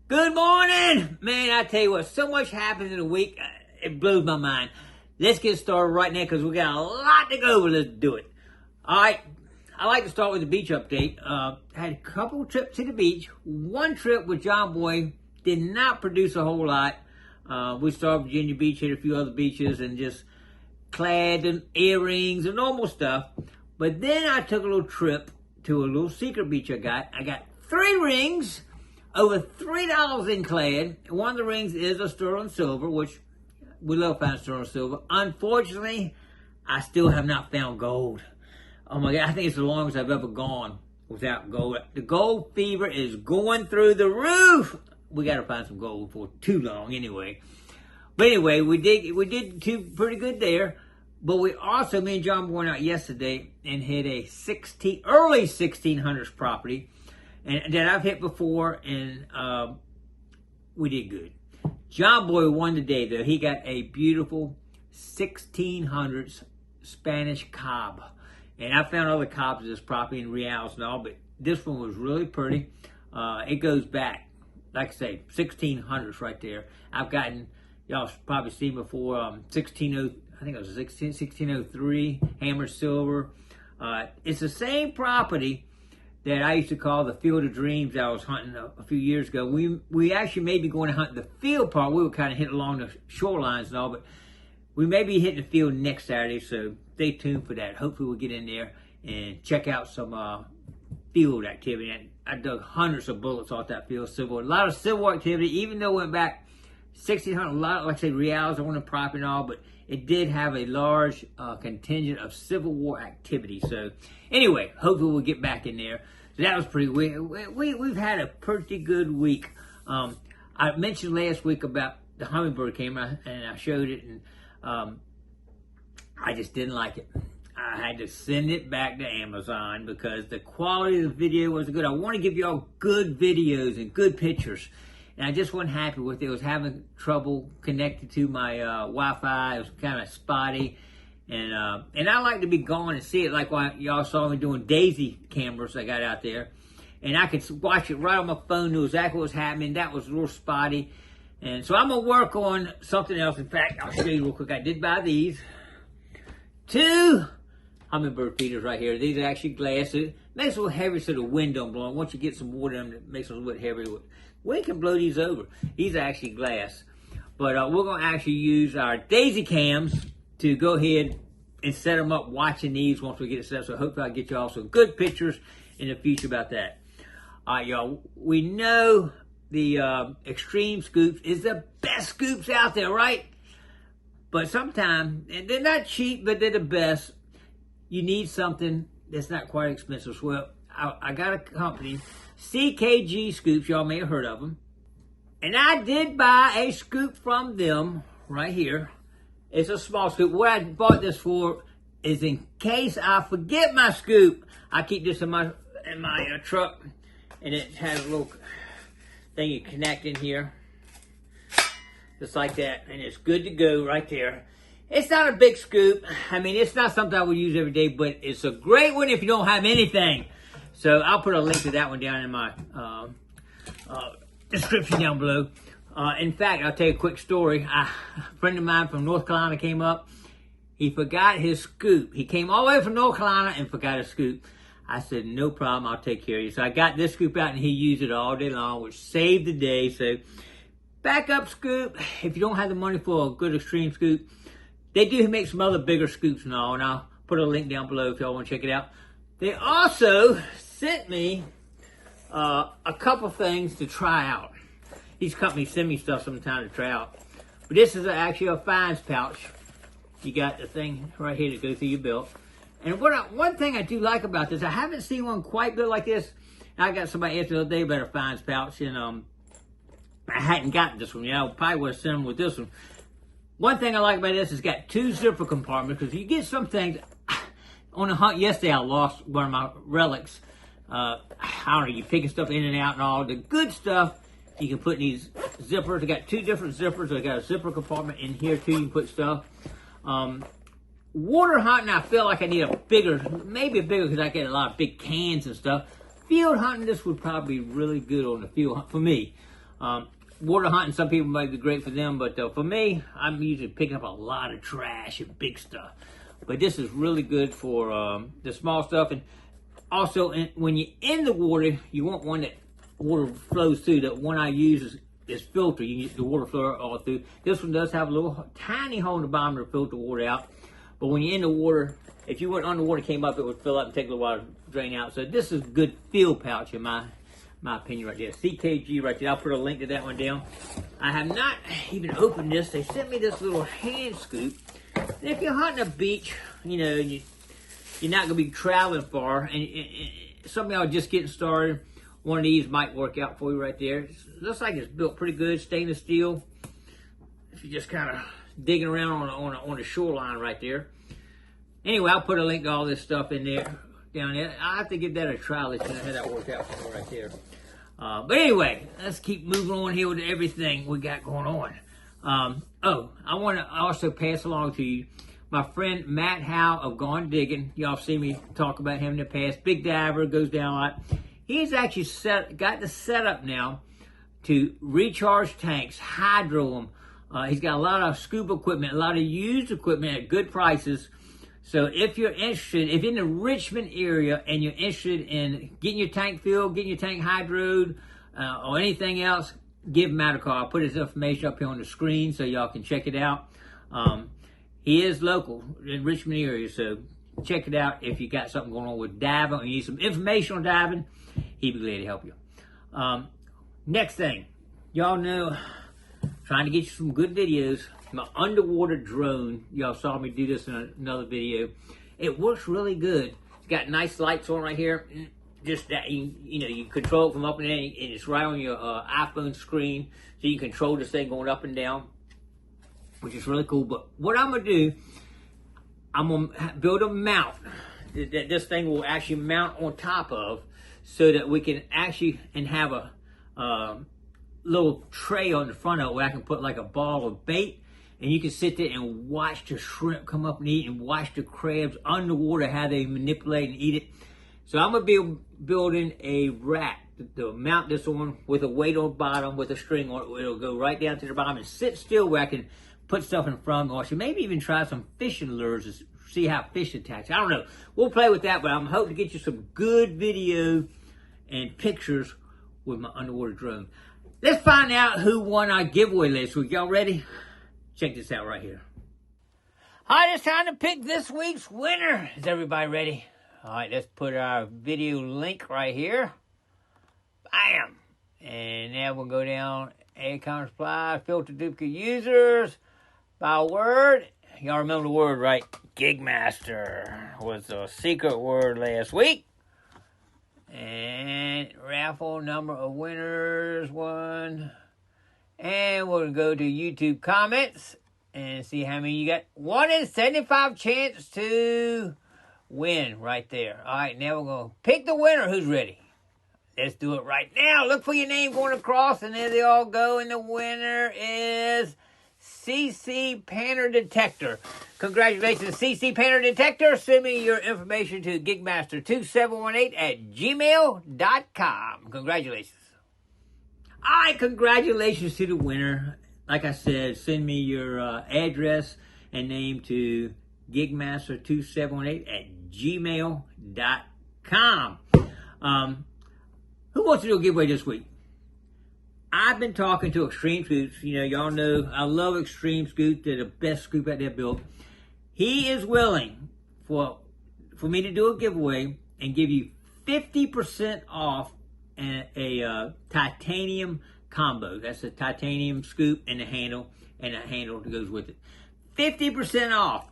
Good morning! Man, I tell you what, so much happens in a week, it blows my mind. Let's get started right now because we got a lot to go over. Let's do it. All right, I like to start with the beach update. Had a couple trips to the beach. One trip with John Boy did not produce a whole lot. We started Virginia Beach, hit a few other beaches, and just clad and earrings and normal stuff. But then I took a little trip to a little secret beach I got. I got 3 rings, over $3 in clad. One of the rings is a sterling silver, which we love finding sterling silver. Unfortunately, I still have not found gold. Oh my God, I think it's the longest I've ever gone without gold. The gold fever is going through the roof. We got to find some gold before too long anyway. But anyway, we did do pretty good there. But we also, me and John went out yesterday and hit a early 1600s property. And that I've hit before, and we did good. John Boy won today, though. He got a beautiful 1600s Spanish cob. And I found other cobs of this property in reals and all, but this one was really pretty. It goes back, like I say, 1600s right there. I've gotten, y'all probably seen before, 1603, hammered silver. It's the same property that I used to call the Field of Dreams that I was hunting a few years ago. We actually may be going to hunt the field part. We were kind of hitting along the shorelines and all, but we may be hitting the field next Saturday, so stay tuned for that. Hopefully we'll get in there and check out some field activity. And I dug hundreds of bullets off that field. Civil, a lot of civil activity, even though it went back 1600, a lot, like I say, reals on the property and all, but it did have a large contingent of Civil War activity. So anyway, hopefully we'll get back in there. So that was pretty weird. We've had a pretty good week. I mentioned last week about the Hummingbird camera, and I showed it, and I just didn't like it. I had to send it back to Amazon because the quality of the video wasn't good. I want to give you all good videos and good pictures, and I just wasn't happy with it. I was having trouble connected to my Wi-Fi. It was kind of spotty. And I like to be gone and see it, like when y'all saw me doing daisy cameras I got out there. And I could watch it right on my phone, knew exactly what was happening. That was a little spotty. And so I'm going to work on something else. In fact, I'll show you real quick. I did buy these 2 Hummingbird feeders right here. These are actually glass. It makes it a little heavy so the wind don't blow. Once you get some water in them, it makes it a little bit heavier. Wind can blow these over. These are actually glass. But we're going to actually use our daisy cams to go ahead and set them up watching these once we get it set up. So hopefully I'll get you all some good pictures in the future about that. All right, y'all. We know the Xtreme Scoops is the best scoops out there, right? But sometimes, and they're not cheap, but they're the best. You need something that's not quite expensive. Well, I got a company, CKG Scoops. Y'all may have heard of them. And I did buy a scoop from them right here. It's a small scoop. What I bought this for is in case I forget my scoop. I keep this in my truck, and it has a little thing you connect in here, just like that, and it's good to go right there. It's not a big scoop. I mean, it's not something I would use every day, but it's a great one if you don't have anything. So I'll put a link to that one down in my description down below. In fact, I'll tell you a quick story. A friend of mine from North Carolina came up. He forgot his scoop. He came all the way from North Carolina and forgot his scoop. I said, no problem, I'll take care of you. So I got this scoop out and he used it all day long, which saved the day. So backup scoop, if you don't have the money for a good Xtreme scoop, they do make some other bigger scoops and all, and I'll put a link down below if y'all want to check it out. They also sent me a couple things to try out. These companies send me stuff sometimes to try out. But this is actually a fines pouch. You got the thing right here that goes through your belt. And one thing I do like about this, I haven't seen one quite built like this. I got somebody asked the other day about a fines pouch, and I hadn't gotten this one yet. I probably would have sent them with this one. One thing I like about this is it's got 2 zipper compartments, because you get some things. On a hunt yesterday, I lost one of my relics. I don't know, you're picking stuff in and out and all. The good stuff, you can put in these zippers. I got 2 different zippers. I got a zipper compartment in here too. You can put stuff. Water hunting, I feel like I need a bigger, maybe a bigger, because I get a lot of big cans and stuff. Field hunting, this would probably be really good on the field hunt for me. Water hunting, some people might be great for them, but for me, I'm usually picking up a lot of trash and big stuff. But this is really good for the small stuff. And also, when you're in the water, you want one that water flows through. The one I use is filter. You get the water flow all through. This one does have a little tiny hole in the bottom to filter water out. But when you're in the water, if you went underwater, came up, it would fill up and take a little while to drain out. So this is a good field pouch in my opinion right there. CKG right there. I'll put a link to that one down. I have not even opened this. They sent me this little hand scoop. And if you're hunting a beach, you know, you're not going to be traveling far, and some of y'all just getting started, one of these might work out for you right there. It looks like it's built pretty good, stainless steel. If you're just kind of digging around on the shoreline right there. Anyway, I'll put a link to all this stuff in there, down there. I'll have to give that a try. Let's see how that work out for me right there. But anyway, let's keep moving on here with everything we got going on. I want to also pass along to you my friend Matt Howe of Gone Digging. Y'all see me talk about him in the past. Big diver, goes down a lot. He's actually got the setup now to recharge tanks, hydro them. He's got a lot of scuba equipment, a lot of used equipment at good prices. So if you're interested, if you're in the Richmond area and you're interested in getting your tank filled, getting your tank hydroed, or anything else, give Matt a call. I'll put his information up here on the screen so y'all can check it out. He is local in Richmond area, so check it out. If you got something going on with diving or you need some information on diving, he'd be glad to help you. Next thing, y'all know, trying to get you some good videos. My underwater drone, y'all saw me do this in another video. It works really good. It's got nice lights on right here. Just that, you know, you control it from up and down, and it's right on your iPhone screen, so you control this thing going up and down, which is really cool. But what I'm gonna do, I'm gonna build a mount that this thing will actually mount on top of, so that we can actually have a little tray on the front of it where I can put like a ball of bait, and you can sit there and watch the shrimp come up and eat, and watch the crabs underwater, how they manipulate and eat it. So I'm going to be building a rack to mount this on with a weight on the bottom with a string on it. It'll go right down to the bottom and sit still where I can put stuff in front of me. Or maybe even try some fishing lures to see how fish attach. I don't know. We'll play with that, but I'm hoping to get you some good video and pictures with my underwater drone. Let's find out who won our giveaway list week. Y'all ready? Check this out right here. All right, it's time to pick this week's winner. Is everybody ready? All right, let's put our video link right here. Bam! And now we'll go down Acorn Supply, filter duplicate users by word. Y'all remember the word, right? Gigmaster was the secret word last week. And raffle number of winners, 1. And we'll go to YouTube comments and see how many you got. 1 in 75 chance to win right there. All right, now we're going to pick the winner. Who's ready? Let's do it right now. Look for your name going across, and there they all go. And the winner is CC Panner Detector. Congratulations, CC Panner Detector. Send me your information to gigmaster2718@gmail.com. Congratulations. All right, congratulations to the winner. Like I said, send me your address and name to gigmaster2718@gmail.com. Who wants to do a giveaway this week? I've been talking to Xtreme Scoops. You know, y'all know I love Xtreme Scoops. They're the best scoop out there built. He is willing for me to do a giveaway and give you 50% off a titanium combo. That's a titanium scoop and a handle that goes with it. 50% off.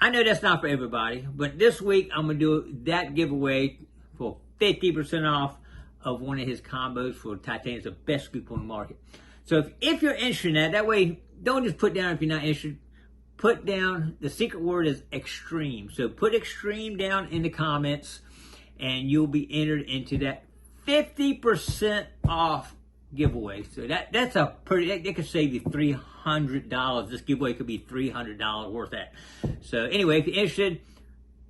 I know that's not for everybody, but this week I'm going to do that giveaway for 50% off of one of his combos for titanium. It's the best scoop on the market. So if you're interested in that way, don't just put down if you're not interested. Put down, the secret word is extreme. So put extreme down in the comments and you'll be entered into that 50% off giveaway. So that's a pretty, it could save you $300. This giveaway could be $300 worth that. So anyway, if you're interested,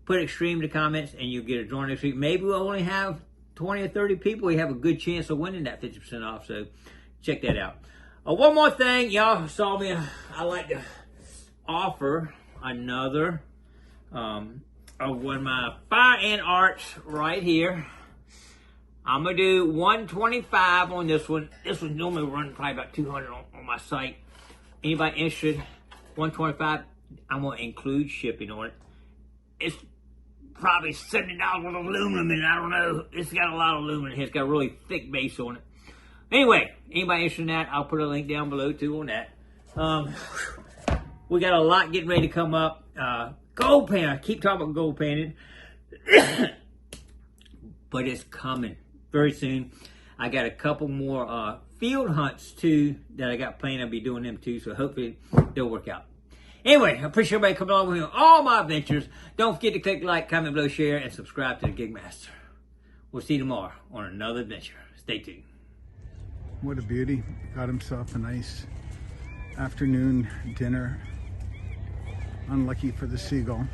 put extreme in the comments and you'll get a drawing next week. Maybe we'll only have 20 or 30 people. We have a good chance of winning that 50% off. So check that out. One more thing, y'all saw me. I like to offer another of one of my fire ant arts right here. I'm gonna do 125 on this one. This one normally runs probably about 200 on my site. Anybody interested? 125. I'm gonna include shipping on it. It's probably $70 with aluminum in it. I don't know. It's got a lot of aluminum in it. It's got a really thick base on it. Anyway, anybody interested in that, I'll put a link down below too on that. We got a lot getting ready to come up. Gold pan. I keep talking about gold panning. But it's coming very soon. I got a couple more field hunts too that I got planned. I'll be doing them too, so hopefully they'll work out. Anyway, I appreciate everybody coming along with me on all my adventures. Don't forget to click like, comment below, share, and subscribe to the Gigmaster. We'll see you tomorrow on another adventure. Stay tuned. What a beauty. Got himself a nice afternoon dinner. Unlucky for the seagull.